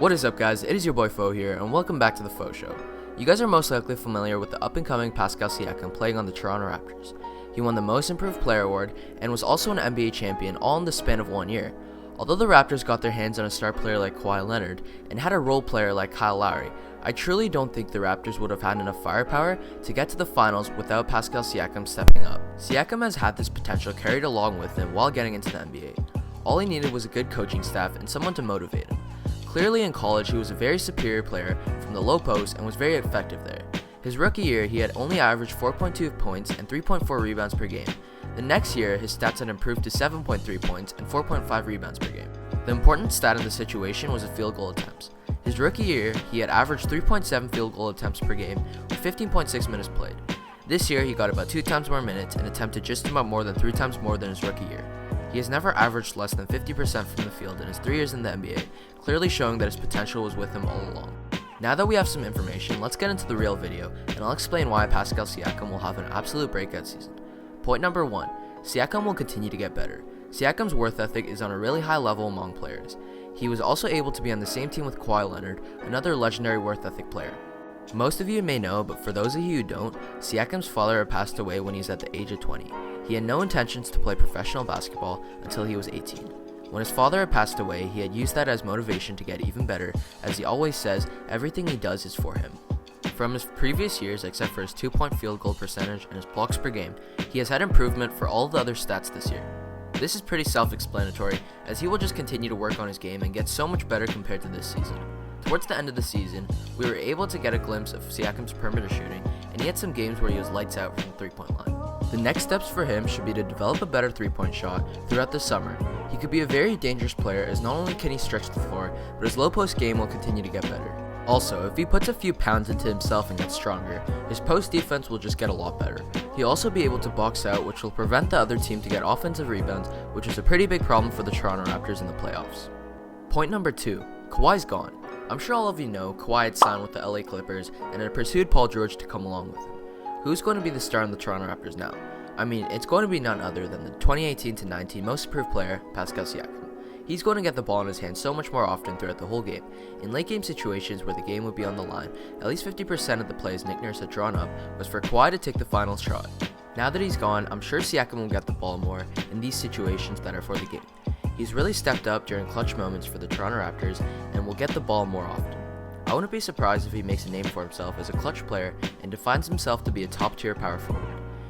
What is up, guys? It is your boy Fo here, and welcome back to the Fo Show. You guys are most likely familiar with the up-and-coming Pascal Siakam playing on the Toronto Raptors. He won the Most Improved Player award and was also an NBA champion all in the span of 1 year. Although the Raptors got their hands on a star player like Kawhi Leonard and had a role player like Kyle Lowry, I truly don't think the Raptors would have had enough firepower to get to the finals without Pascal Siakam stepping up. Siakam has had this potential carried along with him while getting into the NBA. All he needed was a good coaching staff and someone to motivate him. Clearly in college, he was a very superior player from the low post and was very effective there. His rookie year, he had only averaged 4.2 points and 3.4 rebounds per game. The next year, his stats had improved to 7.3 points and 4.5 rebounds per game. The important stat of the situation was the field goal attempts. His rookie year, he had averaged 3.7 field goal attempts per game with 15.6 minutes played. This year, he got about 2 times more minutes and attempted just about more than 3 times more than his rookie year. He has never averaged less than 50% from the field in his 3 years in the NBA, clearly showing that his potential was with him all along. Now that we have some information, let's get into the real video, and I'll explain why Pascal Siakam will have an absolute breakout season. Point number 1. Siakam will continue to get better. Siakam's worth ethic is on a really high level among players. He was also able to be on the same team with Kawhi Leonard, another legendary worth ethic player. Most of you may know, but for those of you who don't, Siakam's father had passed away when he was at the age of 20. He had no intentions to play professional basketball until he was 18. When his father had passed away, he had used that as motivation to get even better, as he always says, everything he does is for him. From his previous years, except for his 2-point field goal percentage and his blocks per game, he has had improvement for all the other stats this year. This is pretty self-explanatory, as he will just continue to work on his game and get so much better compared to this season. Towards the end of the season, we were able to get a glimpse of Siakam's perimeter shooting, and he had some games where he was lights out from the 3-point line. The next steps for him should be to develop a better 3-point shot throughout the summer. He could be a very dangerous player, as not only can he stretch the floor, but his low post game will continue to get better. Also, if he puts a few pounds into himself and gets stronger, his post defense will just get a lot better. He'll also be able to box out, which will prevent the other team to get offensive rebounds, which is a pretty big problem for the Toronto Raptors in the playoffs. Point number 2. Kawhi's gone. I'm sure all of you know Kawhi had signed with the LA Clippers and had pursued Paul George to come along with him. Who's going to be the star in the Toronto Raptors now? I mean, it's going to be none other than the 2018-19 Most Improved Player, Pascal Siakam. He's going to get the ball in his hands so much more often throughout the whole game. In late game situations where the game would be on the line, at least 50% of the plays Nick Nurse had drawn up was for Kawhi to take the final shot. Now that he's gone, I'm sure Siakam will get the ball more in these situations that are for the game. He's really stepped up during clutch moments for the Toronto Raptors and will get the ball more often. I wouldn't be surprised if he makes a name for himself as a clutch player and defines himself to be a top-tier power forward.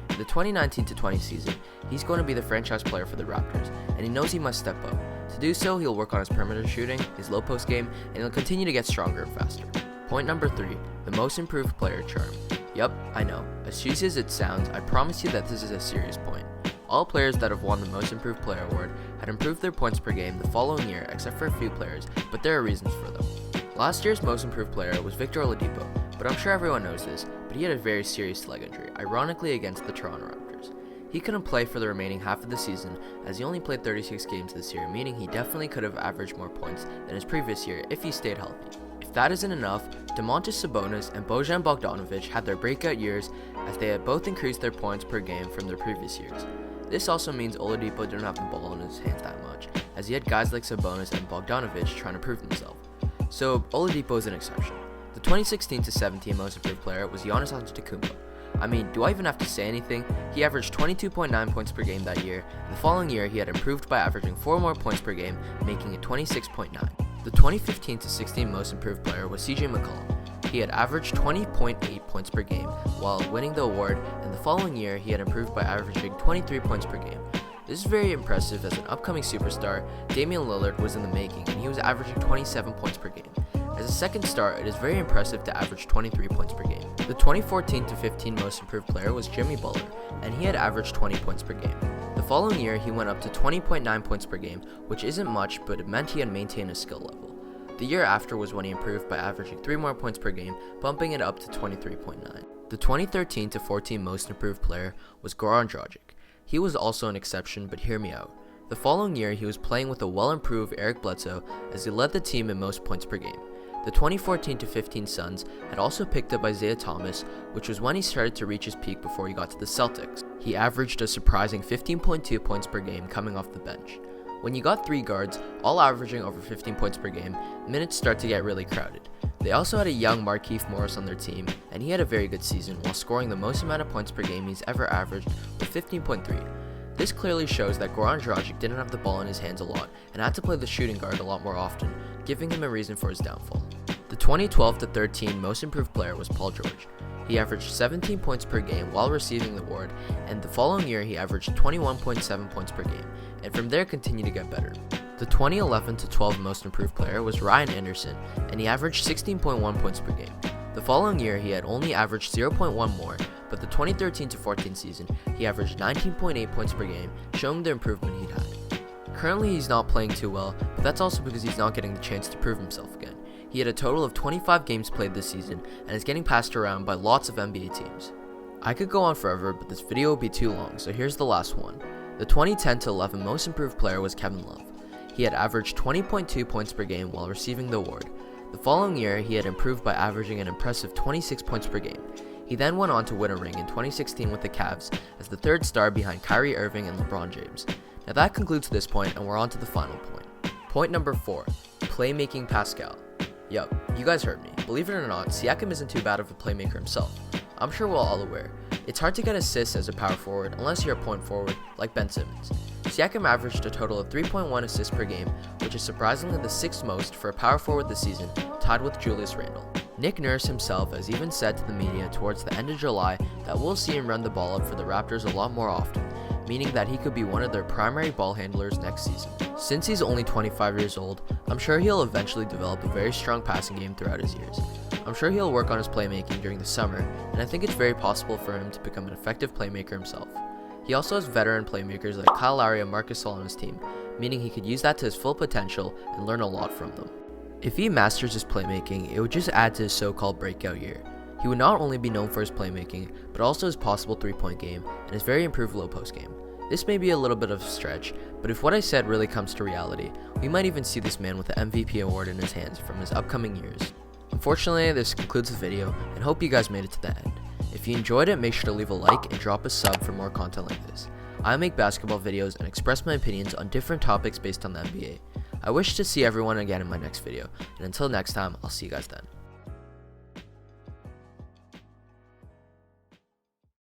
In the 2019-20 season, he's going to be the franchise player for the Raptors, and he knows he must step up. To do so, he'll work on his perimeter shooting, his low post game, and he'll continue to get stronger and faster. Point number 3, the Most Improved Player charm. Yup, I know. As cheesy as it sounds, I promise you that this is a serious point. All players that have won the Most Improved Player award had improved their points per game the following year, except for a few players, but there are reasons for them. Last year's Most Improved Player was Victor Oladipo, but I'm sure everyone knows this, but he had a very serious leg injury, ironically against the Toronto Raptors. He couldn't play for the remaining half of the season, as he only played 36 games this year, meaning he definitely could have averaged more points than his previous year if he stayed healthy. If that isn't enough, Domantas Sabonis and Bojan Bogdanovic had their breakout years, as they had both increased their points per game from their previous years. This also means Oladipo didn't have the ball in his hands that much, as he had guys like Sabonis and Bogdanovic trying to prove themselves. So Oladipo is an exception. The 2016-17 Most Improved Player was Giannis Antetokounmpo. I mean, do I even have to say anything? He averaged 22.9 points per game that year, and the following year he had improved by averaging 4 more points per game, making it 26.9. The 2015-16 Most Improved Player was CJ McCollum. He had averaged 20.8 points per game while winning the award, and the following year he had improved by averaging 23 points per game. This is very impressive, as an upcoming superstar, Damian Lillard was in the making and he was averaging 27 points per game. As a second star, it is very impressive to average 23 points per game. The 2014-15 Most Improved Player was Jimmy Butler, and he had averaged 20 points per game. The following year he went up to 20.9 points per game, which isn't much, but it meant he had maintained a skill level. The year after was when he improved by averaging 3 more points per game, bumping it up to 23.9. The 2013-14 Most Improved Player was Goran Dragic. He was also an exception, but hear me out. The following year he was playing with a well-improved Eric Bledsoe, as he led the team in most points per game. The 2014-15 Suns had also picked up Isaiah Thomas, which was when he started to reach his peak before he got to the Celtics. He averaged a surprising 15.2 points per game coming off the bench. When you got 3 guards, all averaging over 15 points per game, minutes start to get really crowded. They also had a young Markieff Morris on their team, and he had a very good season while scoring the most amount of points per game he's ever averaged with 15.3. This clearly shows that Goran Dragic didn't have the ball in his hands a lot and had to play the shooting guard a lot more often, giving him a reason for his downfall. The 2012-13 most improved player was Paul George. He averaged 17 points per game while receiving the award, and the following year he averaged 21.7 points per game, and from there continued to get better. The 2011-12 most improved player was Ryan Anderson, and he averaged 16.1 points per game. The following year he had only averaged 0.1 more, but the 2013-14 season he averaged 19.8 points per game, showing the improvement he'd had. Currently he's not playing too well, but that's also because he's not getting the chance to prove himself again. He had a total of 25 games played this season and is getting passed around by lots of NBA teams. I could go on forever, but this video will be too long, so here's the last one. The 2010-11 most improved player was Kevin Love. He had averaged 20.2 points per game while receiving the award. The following year, he had improved by averaging an impressive 26 points per game. He then went on to win a ring in 2016 with the Cavs as the third star behind Kyrie Irving and LeBron James. Now that concludes this point, and we're on to the final point. Point number 4, playmaking Pascal. Yup, you guys heard me. Believe it or not, Siakam isn't too bad of a playmaker himself. I'm sure we're all aware. It's hard to get assists as a power forward unless you're a point forward like Ben Simmons. Siakam averaged a total of 3.1 assists per game, which is surprisingly the 6th most for a power forward this season, tied with Julius Randle. Nick Nurse himself has even said to the media towards the end of July that we'll see him run the ball up for the Raptors a lot more often, meaning that he could be one of their primary ball handlers next season. Since he's only 25 years old, I'm sure he'll eventually develop a very strong passing game throughout his years. I'm sure he'll work on his playmaking during the summer, and I think it's very possible for him to become an effective playmaker himself. He also has veteran playmakers like Kyle Lowry and Marc Gasol on his team, meaning he could use that to his full potential and learn a lot from them. If he masters his playmaking, it would just add to his so-called breakout year. He would not only be known for his playmaking, but also his possible 3-point game and his very improved low post game. This may be a little bit of a stretch, but if what I said really comes to reality, we might even see this man with the MVP award in his hands from his upcoming years. Unfortunately, this concludes the video, and hope you guys made it to the end. If you enjoyed it, make sure to leave a like and drop a sub for more content like this. I make basketball videos and express my opinions on different topics based on the NBA. I wish to see everyone again in my next video, and until next time, I'll see you guys then.